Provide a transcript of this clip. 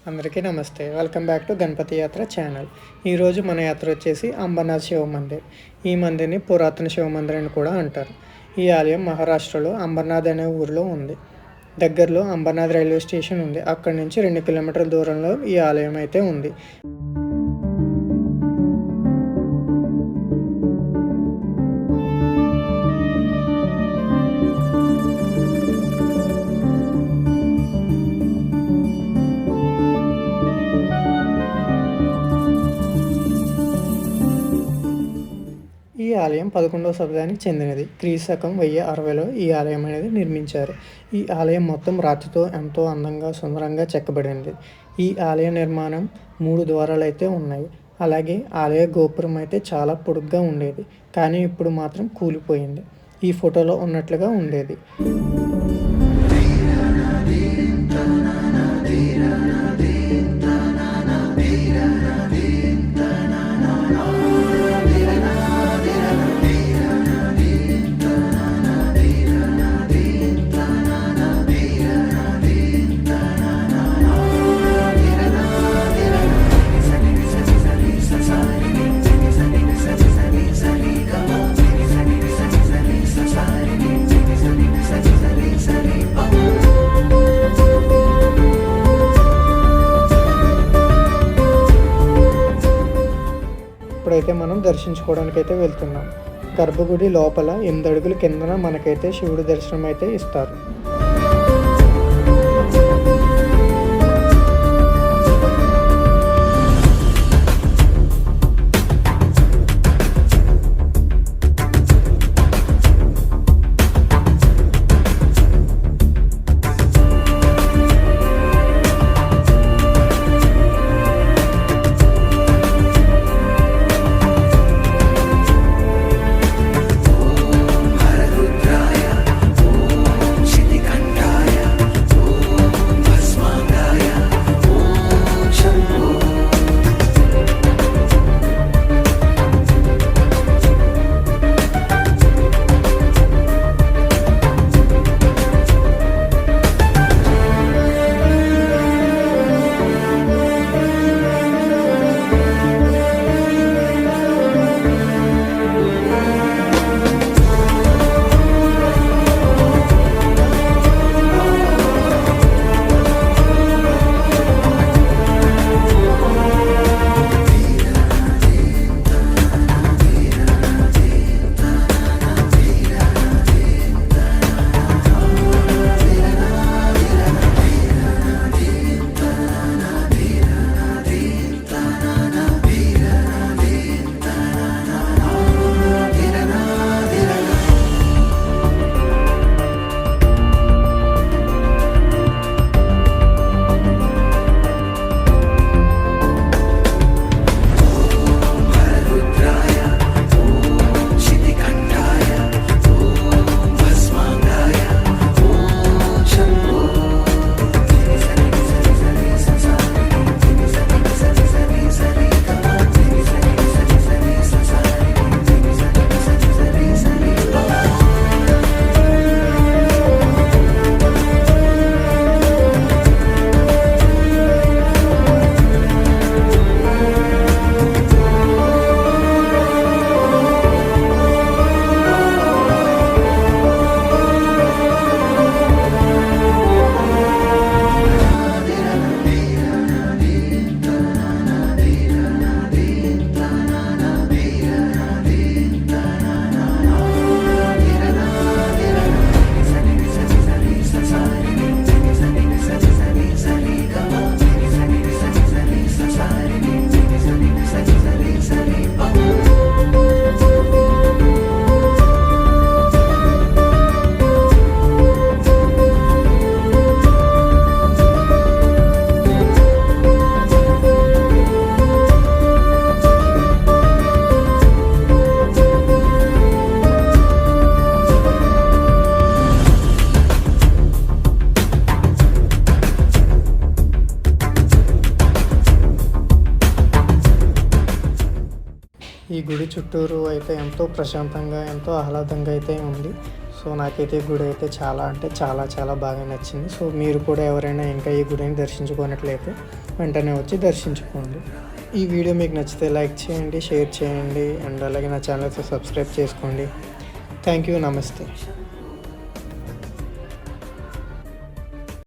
అందరికీ నమస్తే. Welcome back to Ganapati యాత్ర ఛానల్. ఈరోజు మన యాత్ర వచ్చేసి అంబర్నాథ్ శివ మందిర్. ఈ మందిర్ని పురాతన శివ మందిర్ అని కూడా అంటారు. ఈ ఆలయం మహారాష్ట్రలో అంబర్నాథ్ అనే ఊరిలో ఉంది. దగ్గరలో అంబర్నాథ్ రైల్వే స్టేషన్ ఉంది. అక్కడి నుంచి 2 కిలోమీటర్ల దూరంలో ఈ ఆలయం అయితే ఉంది. ఈ ఆలయం 11వ శతాబ్దానికి చెందినది. క్రీస్తు 1060లో ఈ ఆలయం అనేది నిర్మించారు. ఈ ఆలయం మొత్తం రాతితో ఎంతో అందంగా సుందరంగా చెక్కబడింది. ఈ ఆలయ నిర్మాణం 3 ద్వారాలు అయితే ఉన్నాయి. అలాగే ఆలయ గోపురం అయితే చాలా పొడుగ్గా ఉండేది, కానీ ఇప్పుడు మాత్రం కూలిపోయింది. ఈ ఫోటోలో ఉన్నట్లుగా ఉండేది. ఇప్పుడైతే మనం దర్శించుకోవడానికి అయితే వెళ్తున్నాం. గర్భగుడి లోపల 8 అడుగుల కిందన మనకైతే శివుడి దర్శనం అయితే ఇస్తారు. ఈ గుడి చుట్టూరు అయితే ఎంతో ప్రశాంతంగా ఎంతో ఆహ్లాదంగా అయితే ఉంది. సో నాకైతే ఈ గుడి అయితే చాలా అంటే చాలా బాగా నచ్చింది. సో మీరు కూడా ఎవరైనా ఇంకా ఈ గుడిని దర్శించుకున్నట్లయితే వెంటనే వచ్చి దర్శించుకోండి. ఈ వీడియో మీకు నచ్చితే లైక్ చేయండి, షేర్ చేయండి అండ్ అలాగే నా ఛానల్కి సబ్స్క్రైబ్ చేసుకోండి. Thank you. నమస్తే.